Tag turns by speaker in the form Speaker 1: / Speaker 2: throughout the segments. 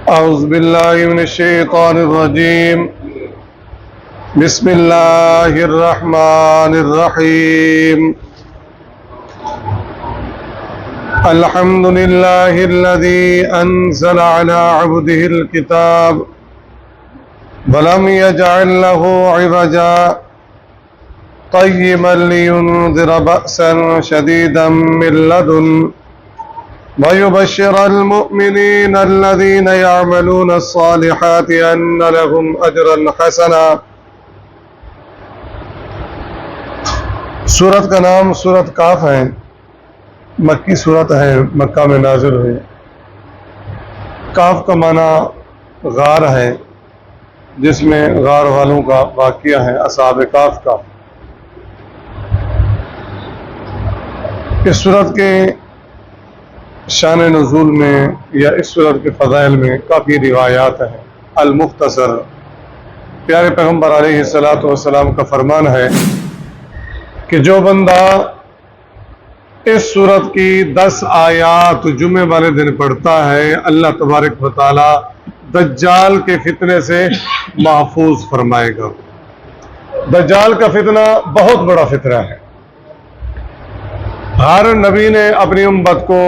Speaker 1: أعوذ بالله من الشيطان الرجيم. بسم الله الرحمن الرحيم. الحمد لله الذي أنزل على عبده الكتاب ولم يجعل له عوجا قيما لينذر بأسا شديدا من لدنه ويبشر المؤمنين الذين يعملون الصالحات أن لهم أجرا حسنا. سورت کا نام سورت کاف ہے، مکی سورت ہے، مکہ میں نازل ہوئی. کاف کا معنی غار ہے، جس میں غار والوں کا واقعہ ہے، اصحاب کاف کا. اس سورت کے شان نزول میں یا اس سورت کے فضائل میں کافی روایات ہیں. المختصر، پیارے پیغمبر علیہ الصلوۃ والسلام کا فرمان ہے کہ جو بندہ اس سورت کی 10 آیات جمعے والے دن پڑھتا ہے، اللہ تبارک و تعالی دجال کے فتنے سے محفوظ فرمائے گا. دجال کا فتنہ بہت بڑا فتنہ ہے. ہر نبی نے اپنی امت کو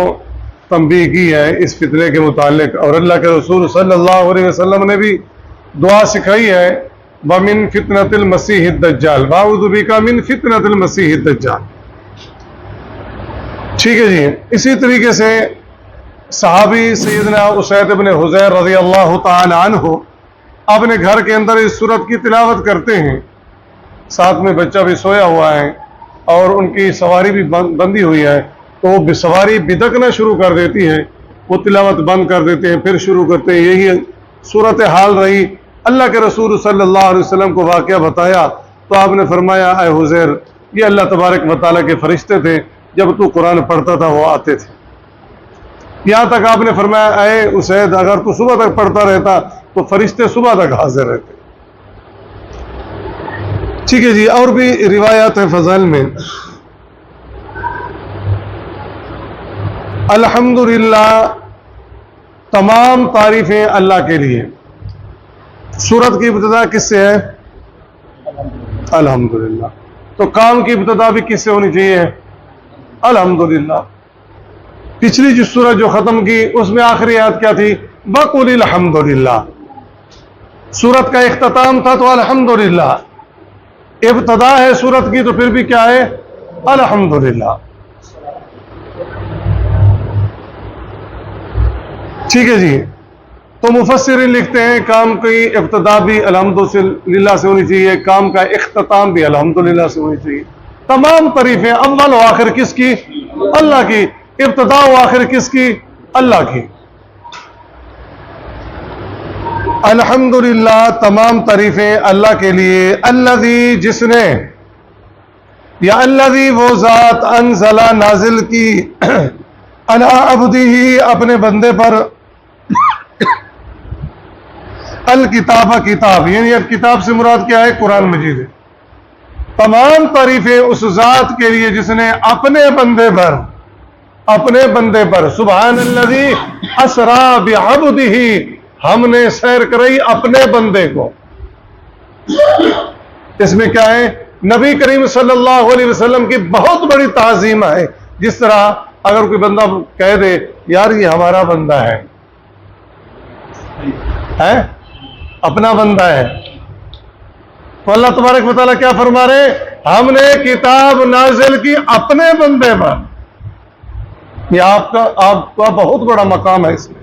Speaker 1: تنبیہ کی ہے اس فتنے کے متعلق، اور اللہ کے رسول صلی اللہ علیہ وسلم نے بھی دعا سکھائی ہے، وَمِن فِتْنَةِ الْمَسِيحِ الدَّجَّالِ وَأَعُوذُ بِكَ مِن فِتْنَةِ الْمَسِيحِ الدَّجَّالِ. ٹھیک ہے جی. اسی طریقے سے صحابی سیدنا اسید بن حضیر رضی اللہ تعالی عنہ اپنے گھر کے اندر اس سورت کی تلاوت کرتے ہیں. ساتھ میں بچہ بھی سویا ہوا ہے اور ان کی سواری بھی بندی ہوئی ہے، تو وہ سواری بدکنا شروع کر دیتی ہے، وہ تلاوت بند کر دیتے ہیں، پھر شروع کرتے ہیں. یہی صورت حال رہی. اللہ کے رسول صلی اللہ علیہ وسلم کو واقعہ بتایا تو آپ نے فرمایا، اے حضیر، یہ اللہ تبارک و تعالیٰ کے فرشتے تھے، جب تو قرآن پڑھتا تھا وہ آتے تھے. یہاں تک آپ نے فرمایا، اے اسید، اگر تو صبح تک پڑھتا رہتا تو فرشتے صبح تک حاضر رہتے. ٹھیک ہے جی. اور بھی روایات ہیں فضائل میں. الحمدللہ، تمام تعریفیں اللہ کے لیے. سورت کی ابتدا کس سے ہے؟ الحمدللہ. تو کام کی ابتدا بھی کس سے ہونی چاہیے؟ الحمدللہ. پچھلی جو سورت جو ختم کی اس میں آخری آیت کیا تھی؟ وَقُلِ الْحَمْدُلِلَّهِ. سورت کا اختتام تھا تو الحمدللہ. ابتدا ہے سورت کی تو پھر بھی کیا ہے؟ الحمدللہ. ٹھیک ہے جی. تو مفسرین لکھتے ہیں کام کی ابتدا بھی الحمدللہ سے ہونی چاہیے، کام کا اختتام بھی الحمدللہ سے ہونی چاہیے. تمام تعریفیں اول و آخر کس کی؟ اللہ کی. ابتدا و آخر کس کی؟ اللہ کی. الحمدللہ، تمام تعریفیں اللہ کے لیے. الذی، جس نے، یا الذی وہ ذات، انزل نازل کی، علی عبدہ اپنے بندے پر، الکتاب کتاب، یعنی اب کتاب سے مراد کیا ہے؟ قرآن مجید ہے. تمام تعریفیں اس ذات کے لیے جس نے اپنے بندے پر سبحان الذی اسری بعبدہ، ہم نے سیر کرائی اپنے بندے کو. اس میں کیا ہے؟ نبی کریم صلی اللہ علیہ وسلم کی بہت بڑی تعظیم ہے. جس طرح اگر کوئی بندہ کہہ دے یار یہ ہمارا بندہ ہے، اپنا بندہ ہے، تو اللہ تبارک و تعالیٰ کیا فرما رہے؟ ہم نے کتاب نازل کی اپنے بندے پر. یہ آپ کا بہت بڑا مقام ہے. اس میں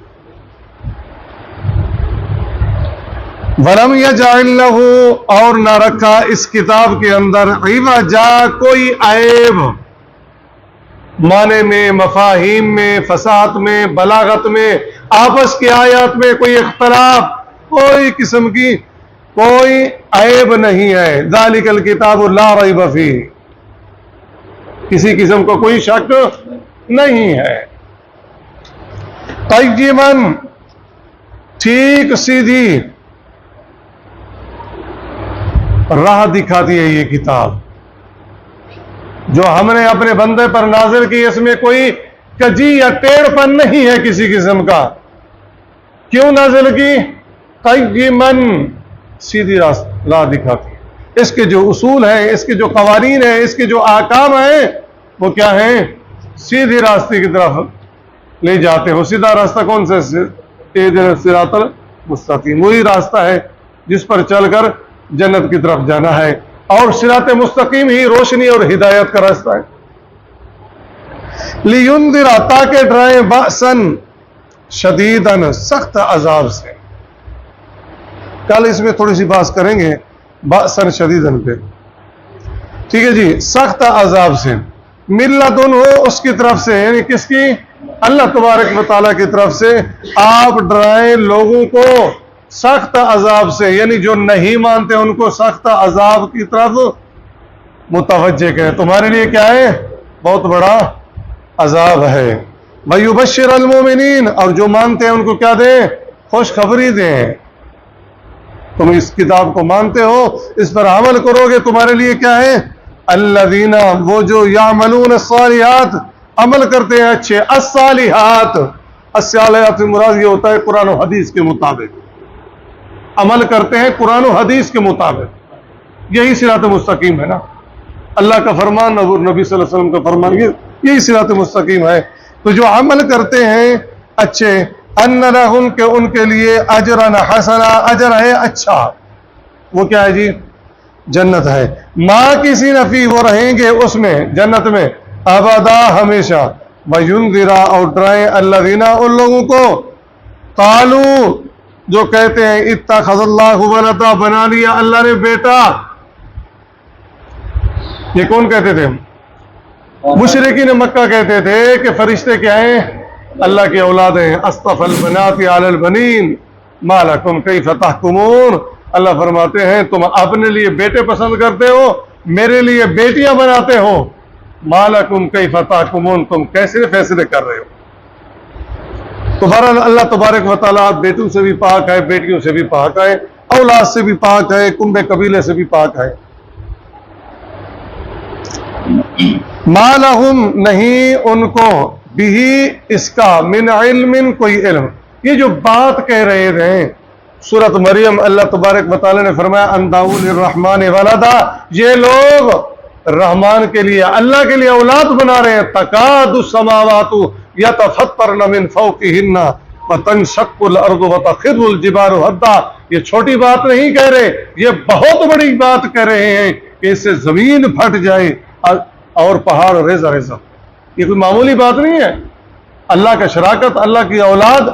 Speaker 1: وَلَمْ يَجْعَلْ لَهُ، اور نہ رکھا اس کتاب کے اندر، عِوَجًا، کوئی عیب، معنی میں، مفاہیم میں، فصاحت میں، بلاغت میں، آپس کی آیات میں کوئی اختلاف، کوئی قسم کی کوئی عیب نہیں ہے. ذَلِكَ الْكِتَابُ لَا رَيْبَ فِيهِ، کسی قسم کا کوئی شک نہیں ہے. قَيِّمًا، ٹھیک سیدھی راہ دکھاتی ہے یہ کتاب جو ہم نے اپنے بندے پر نازل کی. اس میں کوئی کجی یا ٹیڑھ پن نہیں ہے کسی قسم کا. کیوں نازل کی؟ قیمن، سیدھی راہ دکھاتی ہے۔ اس کے جو اصول ہیں، اس کے جو قوانین ہیں، اس کے جو احکام ہیں، وہ کیا ہیں؟ سیدھی راستے کی طرف لے جاتے ہو۔ سیدھا راستہ کون سا؟ اہدنا الصراط المستقیم، وہی راستہ ہے جس پر چل کر جنت کی طرف جانا ہے، اور صراط مستقیم ہی روشنی اور ہدایت کا راستہ ہے۔ لِيُنذِرَ، تاکہ ڈرائیں، بأسًا شدیداً، سخت عذاب سے۔ کل اس میں تھوڑی سی بات کریں گے بأسًا شدیداً پہ، ٹھیک ہے جی، سخت عذاب سے، من لدن ہو، اس کی طرف سے، یعنی کس کی؟ اللہ تبارک و تعالیٰ کی طرف سے آپ ڈرائیں لوگوں کو سخت عذاب سے، یعنی جو نہیں مانتے ان کو سخت عذاب کی طرف متوجہ کریں۔ تمہارے لیے کیا ہے؟ بہت بڑا عذاب ہے۔ وَيُبَشِّرَ الْمُؤْمِنِينَ، اور جو مانتے ہیں ان کو کیا دیں؟ خوشخبری دیں۔ تم اس کتاب کو مانتے ہو، اس پر عمل کرو گے، تمہارے لیے کیا ہے؟ الذین، وہ جو یعملون الصالحات، عمل کرتے ہیں اچھے، الصالحات، الصالحات سے مراد یہ ہوتا ہے قرآن و حدیث کے مطابق عمل کرتے ہیں، قرآن و حدیث کے مطابق، یہی صراط مستقیم ہے نا، اللہ کا فرمان اور نبی صلی اللہ علیہ وسلم کا فرمان، یہی صراط مستقیم ہے۔ تو جو عمل کرتے ہیں اچھے، ان لہم، کہ ان کے لیے، اجرا حسنا، اجر ہے اچھا، وہ کیا ہے جی؟ جنت ہے، ماکثین فیہ، وہ رہیں گے اس میں، جنت میں، ابدا، ہمیشہ، وینذر، اور ڈرائیں، الذین، ان لوگوں کو، قالوا، جو کہتے ہیں، اتخذ اللہ ولدا، بنا لیا اللہ نے بیٹا۔ یہ کون کہتے تھے؟ مشرکین مکہ کہتے تھے کہ فرشتے کیا ہیں؟ اللہ کی اولاد ہیں۔ اصطفى البنات علی البنین ما لکم کیف تحکمون، اللہ فرماتے ہیں تم اپنے لیے بیٹے پسند کرتے ہو، میرے لیے بیٹیاں بناتے ہو، ما لکم کیف تحکمون، تم کیسے فیصلے کر رہے ہو؟ تو بہرحال اللہ تبارک و تعالیٰ بیٹوں سے بھی پاک ہے، بیٹیوں سے بھی پاک ہے، اولاد سے بھی پاک ہے، کنبے قبیلے سے بھی پاک ہے۔ ما لہم، نہیں ان کو، بھی، اس کا، من علم، کوئی علم۔ یہ جو بات کہہ رہے تھے سورۃ مریم، اللہ تبارک و تعالی نے فرمایا ان دعوا للرحمن ولدا، یہ لوگ رحمان کے لیے، اللہ کے لیے اولاد بنا رہے ہیں۔ تکاد السماوات یتفطرن من فوقہن وتنشق الارض وتخر الجبال ہدا، یہ چھوٹی بات نہیں کہہ رہے، یہ بہت بڑی بات کہہ رہے ہیں کہ اس سے زمین پھٹ جائے اور پہاڑ ریزہ ریزہ۔ یہ کوئی معمولی بات نہیں ہے، اللہ کا شراکت، اللہ کی اولاد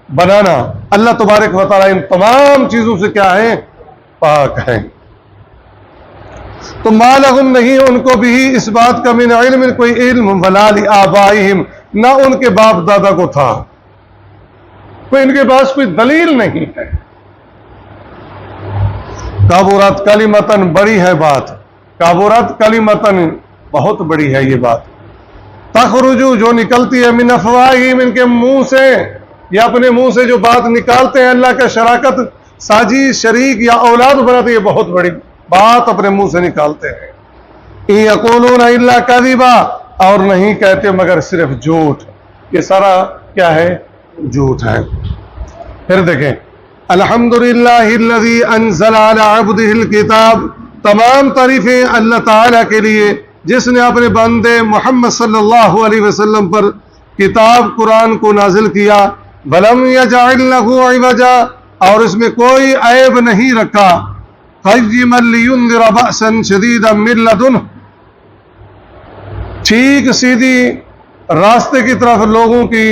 Speaker 1: بنانا، اللہ تبارک و تعالیٰ ان تمام چیزوں سے کیا ہے؟ پاک ہے۔ تو ما لہم، نہیں ان کو بھی اس بات کا، من علم، کوئی علم، ولا لآبائہم، نہ ان کے باپ دادا کو تھا، کوئی ان کے پاس کوئی دلیل نہیں ہے۔ کبرت کلمتاً، بڑی ہے بات، کبرت کلمتاً، بہت بڑی ہے یہ بات، تخرج، جو نکلتی ہے، من افواہہم، ان کے منہ سے، یا اپنے منہ سے جو بات نکالتے ہیں اللہ کا شراکت، ساجی، شریک یا اولاد بناتے، یہ بہت بڑی بات اپنے منہ سے نکالتے ہیں۔ ان یقولون الا کذبا، اور نہیں کہتے مگر صرف جھوٹ، یہ سارا کیا ہے؟ جھوٹ ہے۔ پھر دیکھیں، الحمدللہ الذی انزل علی عبدہ الکتاب، تمام تعریفیں اللہ تعالیٰ کے لیے جس نے اپنے بندے محمد صلی اللہ علیہ وسلم پر کتاب قرآن کو نازل کیا، ولم یجعل لہ عوجا، اور اس میں کوئی عیب نہیں رکھا، قیما لینذر بأسا شدیدا من لدنہ، ٹھیک سیدھی راستے کی طرف لوگوں کی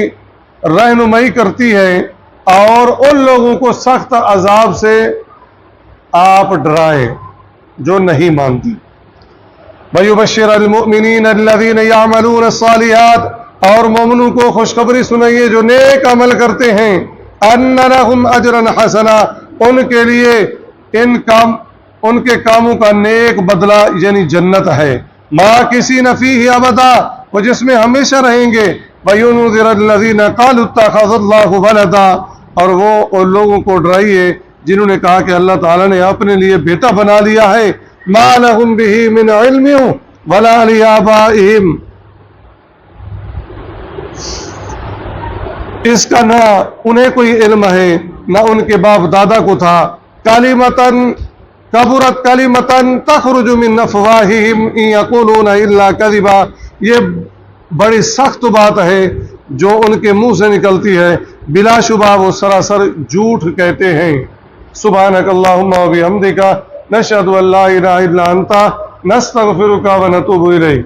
Speaker 1: رہنمائی کرتی ہے، اور ان لوگوں کو سخت عذاب سے آپ ڈرائیں جو نہیں مانتی۔ وَيُبَشِّرَ الْمُؤْمِنِينَ الَّذِينَ يَعْمَلُونَ الصَّالِحَاتِ، اور مومنوں کو خوشخبری سنائیے جو نیک عمل کرتے ہیں، أَنَّ لَهُمْ أَجْرًا حَسَنًا، ان کے لیے ان کے کاموں کا نیک بدلہ یعنی جنت ہے، مَاكِثِينَ فِيهِ أَبَدًا، وہ جس میں ہمیشہ رہیں گے، وَيُنذِرَ الَّذِينَ قَالُوا اتَّخَذَ اللَّهُ وَلَدًا، اور وہ ان لوگوں کو ڈرائیے جنہوں نے کہا کہ اللہ تعالیٰ نے اپنے لیے بیٹا بنا لیا ہے، ما لهم به من علم ولا لآبائهم، اس کا نہ انہیں کوئی علم ہے نہ ان کے باپ دادا کو تھا. کلمتن کبرت کلمتن تخرج من افواہہم ان یقولون الا کذبا. یہ بڑی سخت بات ہے جو ان کے منہ سے نکلتی ہے، بلا شبہ وہ سراسر جھوٹ کہتے ہیں. سبحانک اللہم و بحمدک نشہد ان لا الہ الا انت نستغفرک و نتوب الیک.